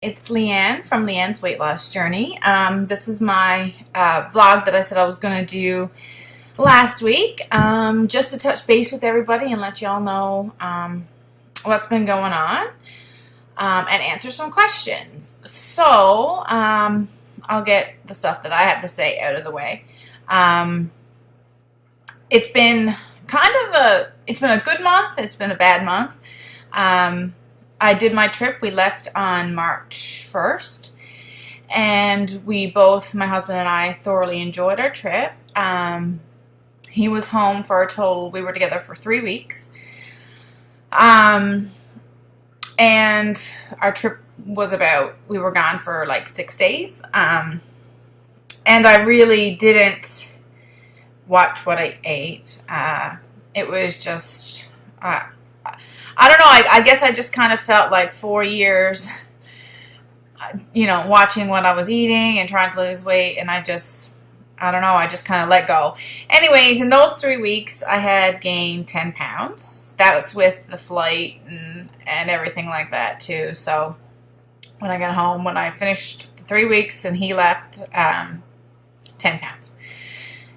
It's Leanne from Leanne's Weight Loss Journey. This is my vlog that I said I was going to do last week, just to touch base with everybody and let y'all know what's been going on and answer some questions. So I'll get the stuff that I have to say out of the way. It's been it's been a good month. It's been a bad month. I did my trip. We left on March 1st, and we both, my husband and I, thoroughly enjoyed our trip. He was home for a total, we were together for 3 weeks. And our trip was we were gone for like 6 days. And I really didn't watch what I ate. It was just, I don't know, I guess I just kind of felt like 4 years, watching what I was eating and trying to lose weight, and I don't know, I just kind of let go. Anyways, in those 3 weeks, I had gained 10 pounds. That was with the flight and everything like that, too. So when I got home, when I finished the 3 weeks and he left, 10 pounds.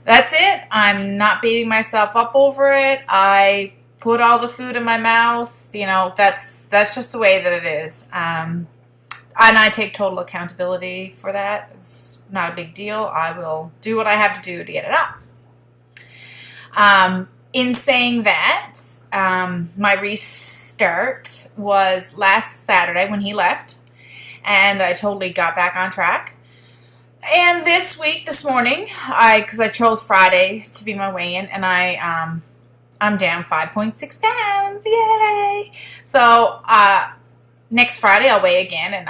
That's it. I'm not beating myself up over it. I put all the food in my mouth. That's just the way that it is. And I take total accountability for that. It's not a big deal. I will do what I have to do to get it up. In saying that, my restart was last Saturday when he left, and I totally got back on track. And this morning, because I chose Friday to be my weigh-in, and I'm down 5.6 pounds, yay! So next Friday I'll weigh again, and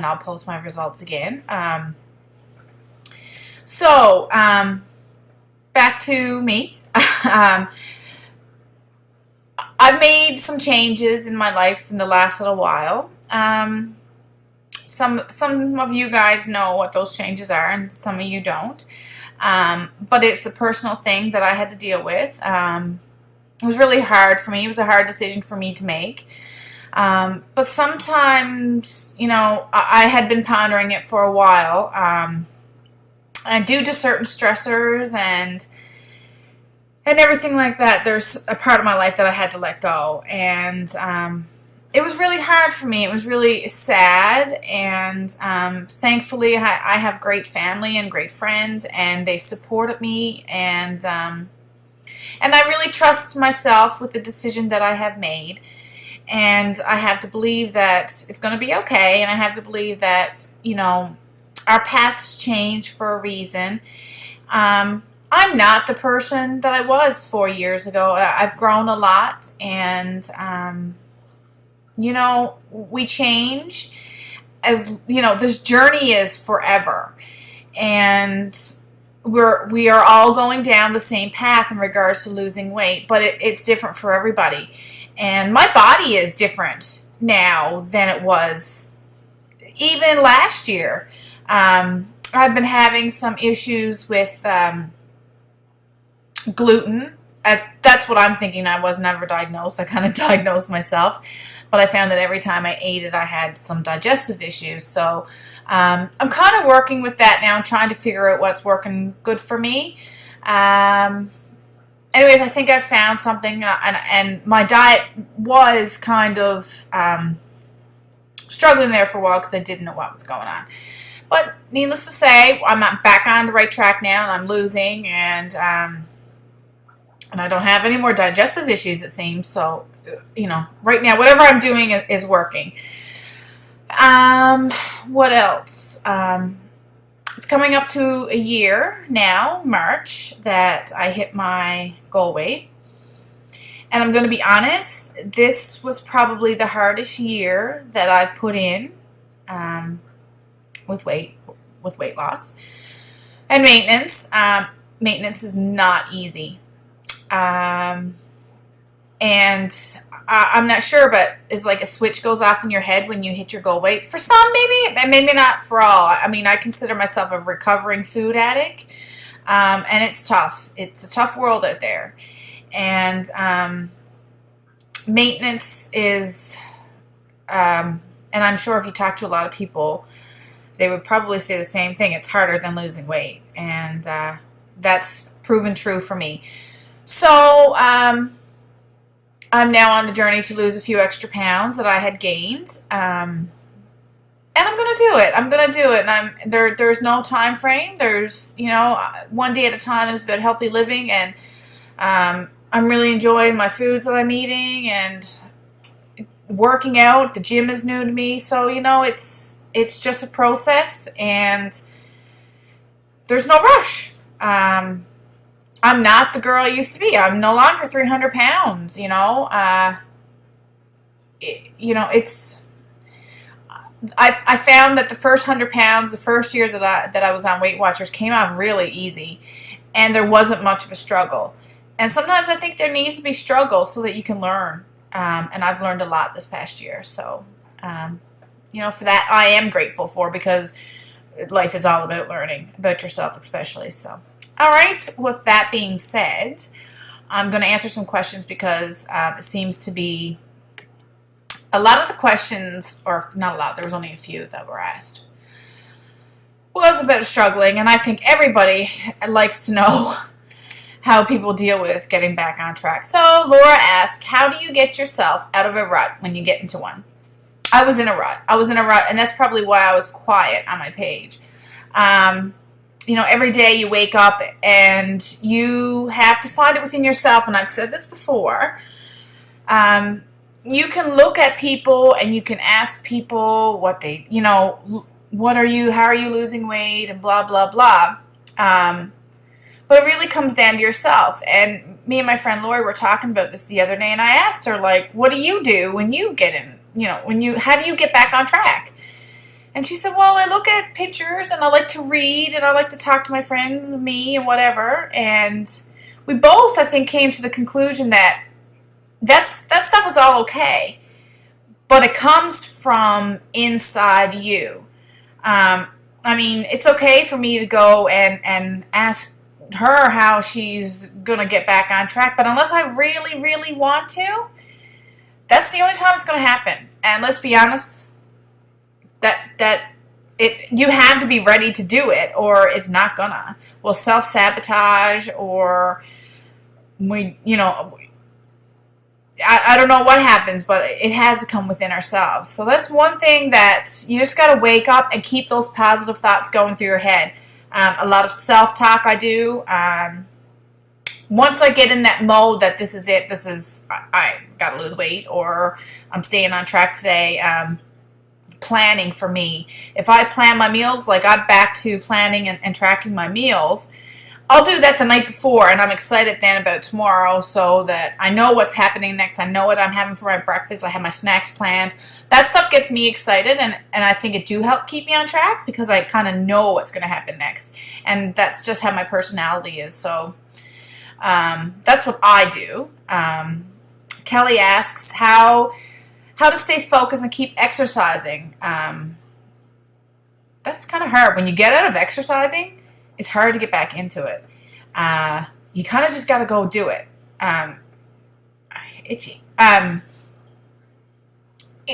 I'll post my results again. Back to me. I've made some changes in my life in the last little while. Some of you guys know what those changes are, and some of you don't. But it's a personal thing that I had to deal with. It was really hard for me. It was a hard decision for me to make. But sometimes, I had been pondering it for a while. And due to certain stressors and everything like that, there's a part of my life that I had to let go. And it was really hard for me. It was really sad. And thankfully, I have great family and great friends, and they supported me. And I really trust myself with the decision that I have made. And I have to believe that it's going to be okay. And I have to believe that, our paths change for a reason. I'm not the person that I was 4 years ago. I've grown a lot. And, we change. As, this journey is forever. And we are all going down the same path in regards to losing weight, but it's different for everybody. And my body is different now than it was even last year. I've been having some issues with gluten. That's what I'm thinking. I was never diagnosed. I kind of diagnosed myself, but I found that every time I ate it, I had some digestive issues. So I'm kind of working with that now. I'm trying to figure out what's working good for me. Anyways, I think I found something, and my diet was kind of struggling there for a while because I didn't know what was going on. But needless to say, I'm back on the right track now, and I'm losing, and I don't have any more digestive issues, it seems. So, right now, whatever I'm doing is working. What else? It's coming up to a year now, March, that I hit my goal weight. And I'm going to be honest, this was probably the hardest year that I've put in with weight loss and maintenance. Maintenance is not easy. And I'm not sure, but it's like a switch goes off in your head when you hit your goal weight. For some, maybe not for all. I mean, I consider myself a recovering food addict, and it's tough. It's a tough world out there. And maintenance is And I'm sure if you talk to a lot of people, they would probably say the same thing. It's harder than losing weight. And that's proven true for me. So I'm now on the journey to lose a few extra pounds that I had gained. And I'm gonna do it. I'm gonna do it, and there's no time frame. There's one day at a time. And it's about healthy living, and I'm really enjoying my foods that I'm eating and working out. The gym is new to me, so it's just a process, and there's no rush. I'm not the girl I used to be. I'm no longer 300 pounds. It's. I found that the first 100 pounds, the first year that I was on Weight Watchers, came off really easy, and there wasn't much of a struggle. And sometimes I think there needs to be struggle so that you can learn. And I've learned a lot this past year. So, for that I am grateful for, because life is all about learning about yourself, especially. So, all right. With that being said, I'm going to answer some questions because it seems to be. A lot of the questions, or not a lot, there was only a few that were asked, was about struggling, and I think everybody likes to know how people deal with getting back on track. So Laura asked, how do you get yourself out of a rut when you get into one? I was in a rut, and that's probably why I was quiet on my page. Every day you wake up and you have to find it within yourself, and I've said this before. You can look at people and you can ask people what they, how are you losing weight, and blah, blah, blah. But it really comes down to yourself. And me and my friend Lori were talking about this the other day, and I asked her, what do you do when you get in, how do you get back on track? And she said, well, I look at pictures, and I like to read, and I like to talk to my friends, me, and whatever. And we both, I think, came to the conclusion that that stuff is all okay, but it comes from inside you. It's okay for me to go and ask her how she's going to get back on track, but unless I really, really want to, that's the only time it's going to happen. And let's be honest, you have to be ready to do it, or it's not gonna. We'll self-sabotage, or I don't know what happens, but it has to come within ourselves. So that's one thing that you just got to wake up and keep those positive thoughts going through your head. A lot of self-talk I do. Once I get in that mode that this is it, I got to lose weight, or I'm staying on track today, planning for me. If I plan my meals, I'm back to planning and tracking my meals, I'll do that the night before, and I'm excited then about tomorrow, so that I know what's happening next. I know what I'm having for my breakfast. I have my snacks planned. That stuff gets me excited, and I think it do help keep me on track, because I kind of know what's going to happen next. And that's just how my personality is. So that's what I do. Kelly asks how to stay focused and keep exercising. That's kind of hard. When you get out of exercising, it's hard to get back into it. You kind of just got to go do it. Itchy.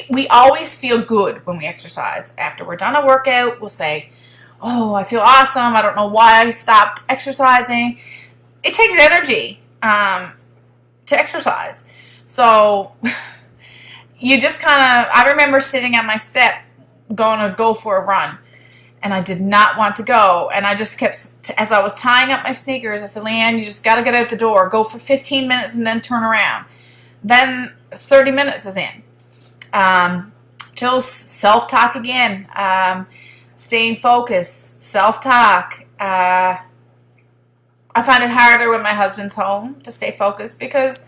We always feel good when we exercise. After we're done a workout, we'll say, oh, I feel awesome. I don't know why I stopped exercising. It takes energy to exercise. So you just I remember sitting at my step going to go for a run. And I did not want to go. And I just kept, as I was tying up my sneakers, I said, Leanne, you just got to get out the door. Go for 15 minutes and then turn around. Then 30 minutes is in. Jill's self-talk again. Staying focused. Self-talk. I find it harder when my husband's home to stay focused, because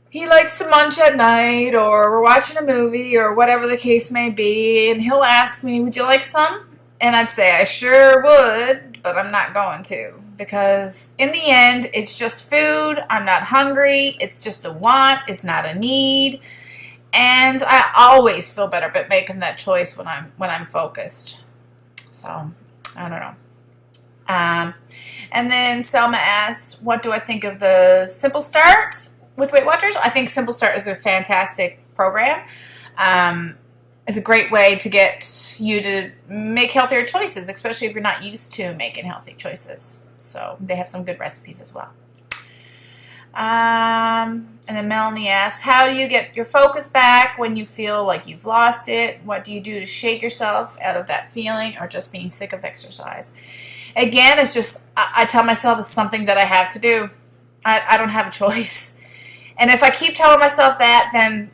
he likes to munch at night, or we're watching a movie, or whatever the case may be, and he'll ask me, would you like some? And I'd say, I sure would, but I'm not going to, because in the end, it's just food. I'm not hungry. It's just a want. It's not a need. And I always feel better about making that choice when I'm focused. So, I don't know. And then Selma asked, what do I think of the Simple Start with Weight Watchers? I think Simple Start is a fantastic program. is a great way to get you to make healthier choices, especially if you're not used to making healthy choices. So they have some good recipes as well. And then Melanie asks, how do you get your focus back when you feel like you've lost it? What do you do to shake yourself out of that feeling, or just being sick of exercise? Again, it's just, I tell myself it's something that I have to do. I don't have a choice. And if I keep telling myself that, then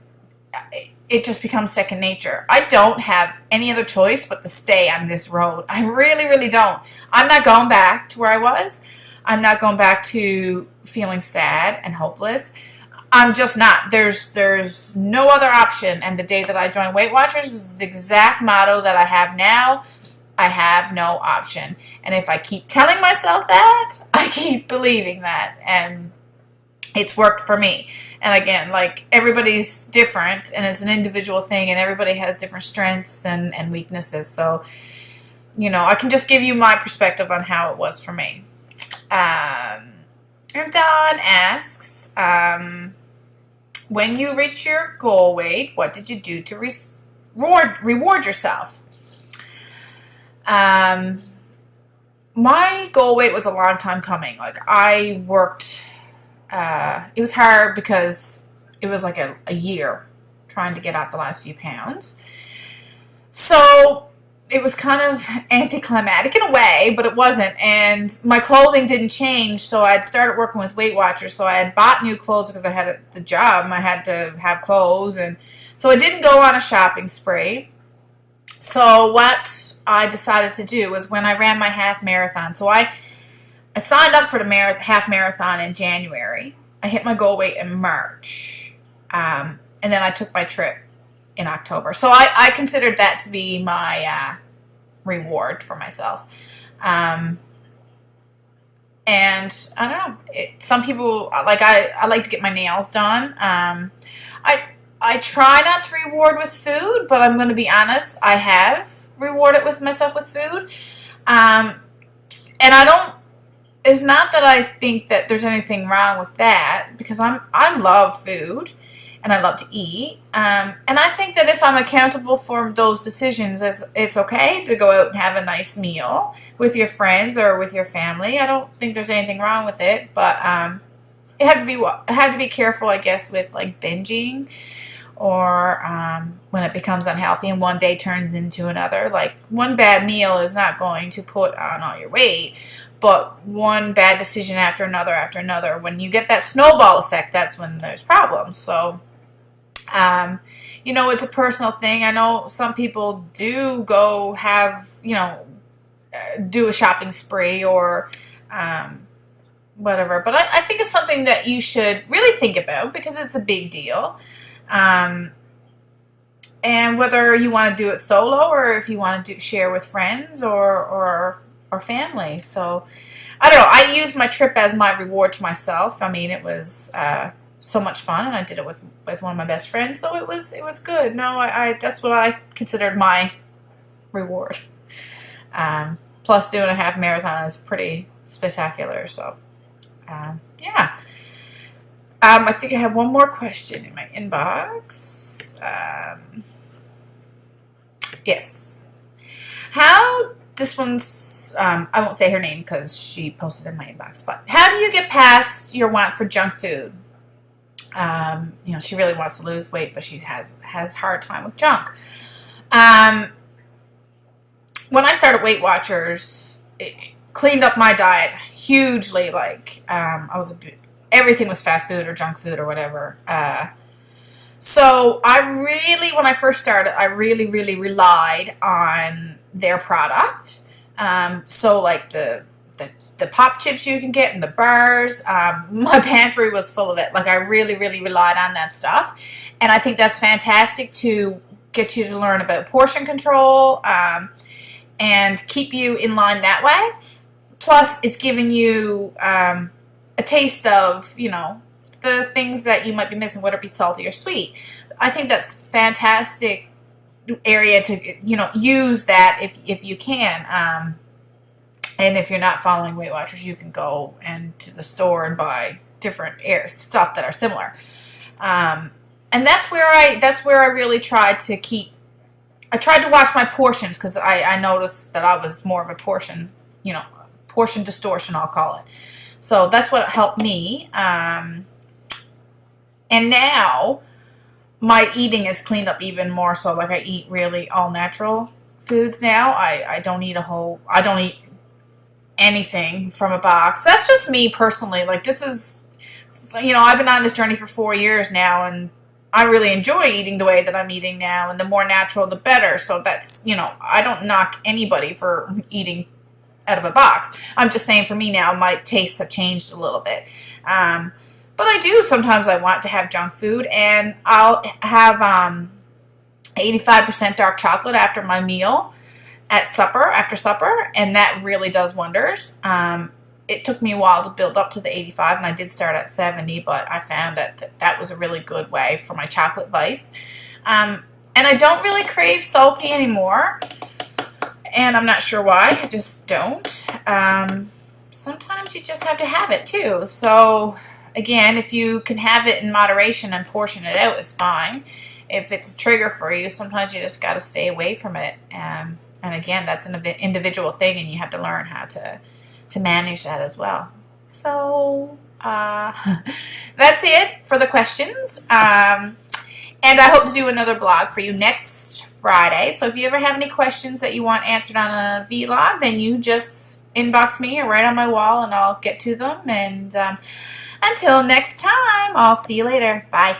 it just becomes second nature. I don't have any other choice but to stay on this road. I really, really don't. I'm not going back to where I was. I'm not going back to feeling sad and hopeless. I'm just not. There's no other option. And the day that I joined Weight Watchers was the exact motto that I have now. I have no option. And if I keep telling myself that, I keep believing that. And it's worked for me. And again, like, everybody's different, and it's an individual thing, and everybody has different strengths and weaknesses. So, I can just give you my perspective on how it was for me. And Dawn asks, when you reach your goal weight, what did you do to reward yourself? My goal weight was a long time coming. Like, I worked, it was hard because it was like a year trying to get off the last few pounds. So it was kind of anticlimactic in a way, but it wasn't. And my clothing didn't change, so I had started working with Weight Watchers. So I had bought new clothes because I had the job and I had to have clothes. And so I didn't go on a shopping spree. So what I decided to do was, when I ran my half marathon, so I signed up for the half marathon in January. I hit my goal weight in March. And then I took my trip in October. So I considered that to be my reward for myself. And I don't know. Some people, like, I like to get my nails done. I try not to reward with food, but I'm going to be honest, I have rewarded with myself with food. And I don't, it's not that I think that there's anything wrong with that, because I love food and I love to eat. And I think that if I'm accountable for those decisions, it's okay to go out and have a nice meal with your friends or with your family. I don't think there's anything wrong with it, but I have to be careful, I guess, with like binging, or when it becomes unhealthy and one day turns into another. Like, one bad meal is not going to put on all your weight, but one bad decision after another, when you get that snowball effect, that's when there's problems. So, it's a personal thing. I know some people do go have, do a shopping spree or whatever. But I think it's something that you should really think about, because it's a big deal. And whether you want to do it solo, or if you want to share with friends or family. So, I don't know. I used my trip as my reward to myself. I mean, it was so much fun, and I did it with one of my best friends, so it was good. No, that's what I considered my reward. Plus, doing a half marathon is pretty spectacular. So, yeah. I think I have one more question in my inbox. Yes. This one's, I won't say her name because she posted in my inbox, but how do you get past your want for junk food? She really wants to lose weight, but she has a hard time with junk. When I started Weight Watchers, it cleaned up my diet hugely. Like, everything was fast food or junk food or whatever. So when I first started, I really, really relied on their product. So like the pop chips you can get and the bars, my pantry was full of it. Like, I really, really relied on that stuff. And I think that's fantastic to get you to learn about portion control, and keep you in line that way. Plus, it's giving you a taste of, the things that you might be missing, whether it be salty or sweet. I think that's fantastic area to, use that if you can. And if you're not following Weight Watchers, you can go to the store and buy different stuff that are similar. And that's where I really try to keep I tried to watch my portions because I noticed that I was more of a portion distortion, I'll call it. So that's what helped me. And now my eating is cleaned up even more. So like I eat really all natural foods now. I don't eat I don't eat anything from a box. That's just me personally. Like this is, I've been on this journey for 4 years now, and I really enjoy eating the way that I'm eating now, and the more natural, the better. So that's, I don't knock anybody for eating out of a box. I'm just saying for me now, my tastes have changed a little bit. But I do sometimes I want to have junk food, and I'll have 85% dark chocolate after my meal after supper, and that really does wonders. It took me a while to build up to the 85, and I did start at 70, but I found that was a really good way for my chocolate vice. And I don't really crave salty anymore, and I'm not sure why. I just don't. Sometimes you just have to have it too. So again, if you can have it in moderation and portion it out, it's fine. If it's a trigger for you, sometimes you just got to stay away from it. And again, that's an individual thing, and you have to learn how to manage that as well. So that's it for the questions. And I hope to do another blog for you next Friday. So if you ever have any questions that you want answered on a vlog, then you just inbox me or write on my wall, and I'll get to them. And until next time, I'll see you later. Bye.